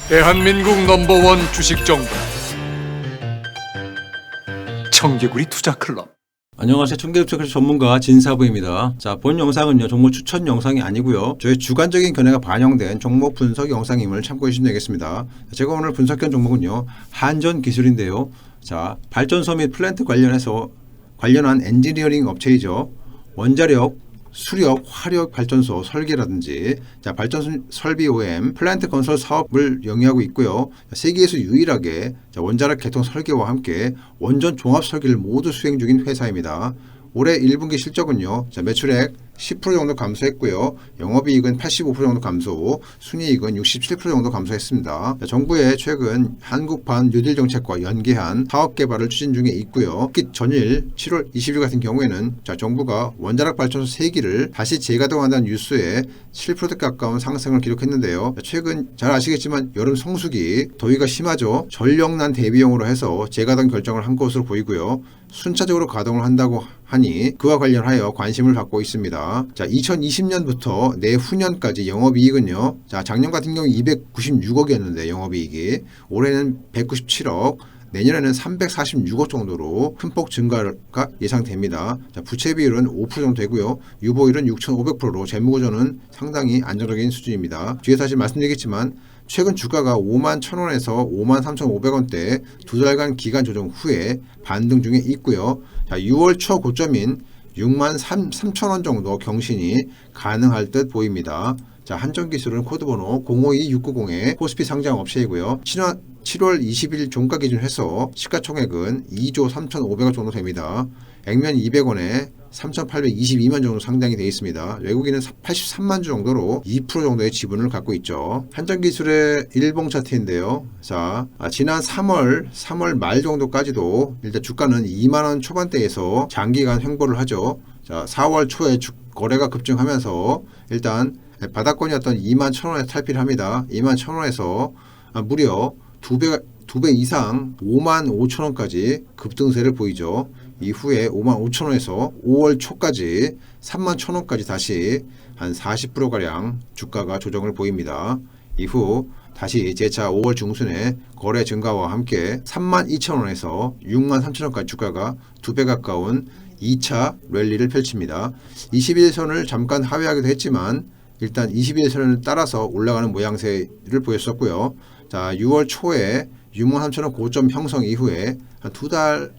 대한민국 넘버원 주식정보 청개구리 투자클럽. 안녕하세요. 청개구리 전문가 진사부입니다. 자, 본 영상은요 종목 추천 영상이 아니고요, 저희 주관적인 견해가 반영된 종목 분석 영상임을 참고해 주시면 되겠습니다. 제가 오늘 분석한 종목은요 한전기술인데요. 자, 발전소 및 플랜트 관련한 엔지니어링 업체이죠. 원자력, 수력, 화력 발전소 설계라든지 발전소 설비 OEM, 플랜트 건설 사업을 영위하고 있고요. 세계에서 유일하게 원자력 개통 설계와 함께 원전 종합 설계를 모두 수행 중인 회사입니다. 올해 1분기 실적은요, 매출액 10% 정도 감소했고요. 영업이익은 85% 정도 감소, 순이익은 67% 정도 감소했습니다. 정부의 최근 한국판 뉴딜 정책과 연계한 사업 개발을 추진 중에 있고요. 특히 전일 7월 20일 같은 경우에는 정부가 원자력 발전소 3기를 다시 재가동한다는 뉴스에 7% 가까운 상승을 기록했는데요. 최근 잘 아시겠지만 여름 성수기, 더위가 심하죠. 전력난 대비용으로 해서 재가동 결정을 한 것으로 보이고요. 순차적으로 가동을 한다고 하니 그와 관련하여 관심을 받고 있습니다. 자, 2020년부터 내후년까지 영업이익은요, 작년 같은 경우 296억이었는데 영업이익이 올해는 197억, 내년에는 346억 정도로 큰 폭 증가가 예상됩니다. 부채 비율은 5% 정도 되고요. 유보율은 6,500%로 재무구조는 상당히 안정적인 수준입니다. 뒤에 다시 말씀드리겠지만 최근 주가가 51,000원에서 53,500원대 두 달간 기간 조정 후에 반등 중에 있고요. 6월 초 고점인 63,000원 정도 경신이 가능할 듯 보입니다. 한전기술은 코드번호 052690의 코스피 상장 업체이고요. 7월 20일 종가 기준 해서 시가총액은 2조 3,500억 정도 됩니다. 액면 200원에 3,822만 정도 상당이 되어 있습니다. 외국인은 83만 주 정도로 2% 정도의 지분을 갖고 있죠. 한전기술의 일봉 차트인데요. 자, 지난 3월 말 정도까지도 일단 주가는 2만 원 초반대에서 장기간 횡보를 하죠. 자, 4월 초에 거래가 급증하면서 일단 바닥권이었던 2만 1,000원에 탈피를 합니다. 2만 1,000원에서 무려 2배 이상 5만 5천원까지 급등세를 보이죠. 이후에 5만 5천원에서 5월 초까지 3만 1,000원까지 다시 한 40%가량 주가가 조정을 보입니다. 이후 다시 재차 5월 중순에 거래 증가와 함께 3만 2천원에서 6만 3천원까지 주가가 2배 가까운 2차 랠리를 펼칩니다. 21선을 잠깐 하회하기도 했지만 일단 21선을 따라서 올라가는 모양새를 보였었고요. 자, 6월 초에 6만 3천원 고점 형성 이후에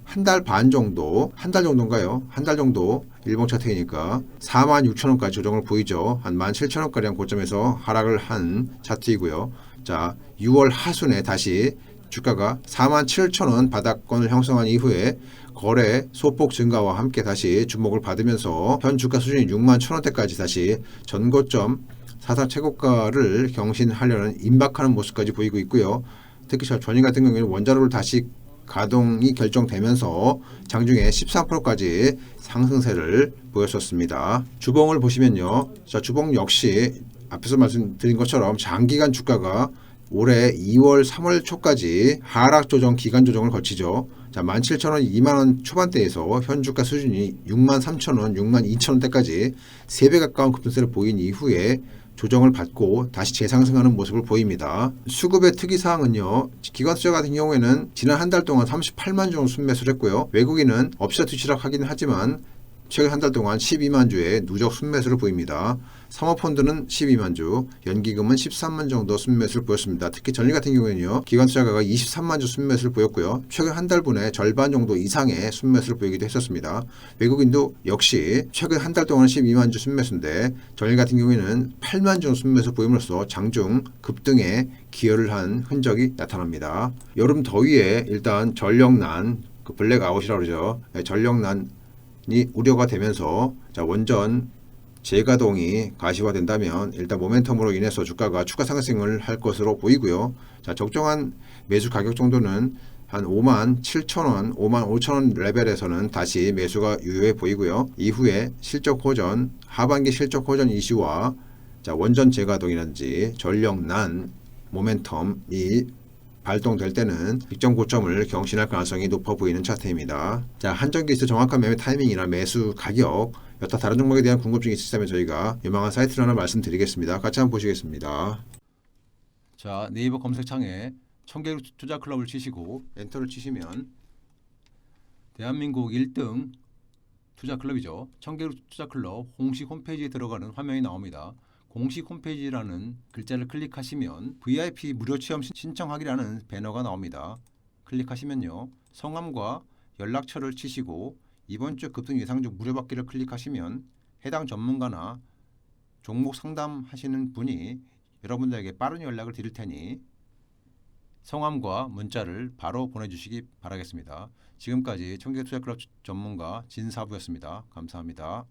한 달 반 정도, 한 달 정도인가요? 한 달 정도 일봉 차트이니까 4만 6천원까지 조정을 보이죠. 한 17,000원가량 고점에서 하락을 한 차트이고요. 자, 6월 하순에 다시 주가가 4만 7천원 바닥권을 형성한 이후에 거래 소폭 증가와 함께 다시 주목을 받으면서 현 주가 수준이 6만 1,000원대까지 다시 전고점 사상 최고가를 경신하려는 임박하는 모습까지 보이고 있고요. 특히 전일 같은 경우에는 원자로를 다시 가동이 결정되면서 장중에 13%까지 상승세를 보였었습니다. 주봉을 보시면요. 자, 주봉 역시 앞에서 말씀드린 것처럼 장기간 주가가 올해 2월, 3월 초까지 하락 조정, 기간 조정을 거치죠. 자, 17,000원, 2만원 초반대에서 현 주가 수준이 6만 3천원, 6만 2천원대까지 3배 가까운 급등세를 보인 이후에 조정을 받고 다시 재상승하는 모습을 보입니다. 수급의 특이사항은요, 기관수저 같은 경우에는 지난 한 달 동안 38만 주 정도 순매수를 했고요. 외국인은 업시터 투시락하기는 하지만 최근 한 달 동안 12만 주의 누적 순매수를 보입니다. 사모펀드는 12만 주, 연기금은 13만 정도 순매수를 보였습니다. 특히 전일 같은 경우에는요, 기관투자가가 23만 주 순매수를 보였고요. 최근 한 달분의 절반 정도 이상의 순매수를 보이기도 했었습니다. 외국인도 역시 최근 한 달 동안 12만 주 순매수인데 전일 같은 경우에는 8만 주 순매수 보임으로써 장중 급등에 기여를 한 흔적이 나타납니다. 여름 더위에 일단 전력난, 블랙아웃이라고 그러죠. 전력난 이 우려가 되면서 원전 재가동이 가시화된다면 일단 모멘텀으로 인해서 주가가 추가 상승을 할 것으로 보이고요. 적정한 매수 가격 정도는 한 5만 7천원, 5만 5천원 레벨에서는 다시 매수가 유효해 보이고요. 이후에 실적 호전, 하반기 실적 호전 이슈와 원전 재가동이라든지 전력난 모멘텀이 발동될 때는 일정 고점을 경신할 가능성이 높아 보이는 차트입니다. 한전기술 정확한 매매 타이밍이나 매수 가격, 여타 다른 종목에 대한 궁금증이 있으시다면 저희가 유망한 사이트를 하나 말씀드리겠습니다. 같이 한번 보시겠습니다. 자, 네이버 검색창에 청계국 투자클럽을 치시고 엔터를 치시면 대한민국 1등 투자클럽이죠. 청계국 투자클럽 공식 홈페이지에 들어가는 화면이 나옵니다. 공식 홈페이지라는 글자를 클릭하시면 VIP 무료 체험 신청하기라는 배너가 나옵니다. 클릭하시면요. 성함과 연락처를 치시고 이번 주 급등 예상 중 무료 받기를 클릭하시면 해당 전문가나 종목 상담하시는 분이 여러분들에게 빠른 연락을 드릴 테니 성함과 문자를 바로 보내주시기 바라겠습니다. 지금까지 청계투자클럽 전문가 진사부였습니다. 감사합니다.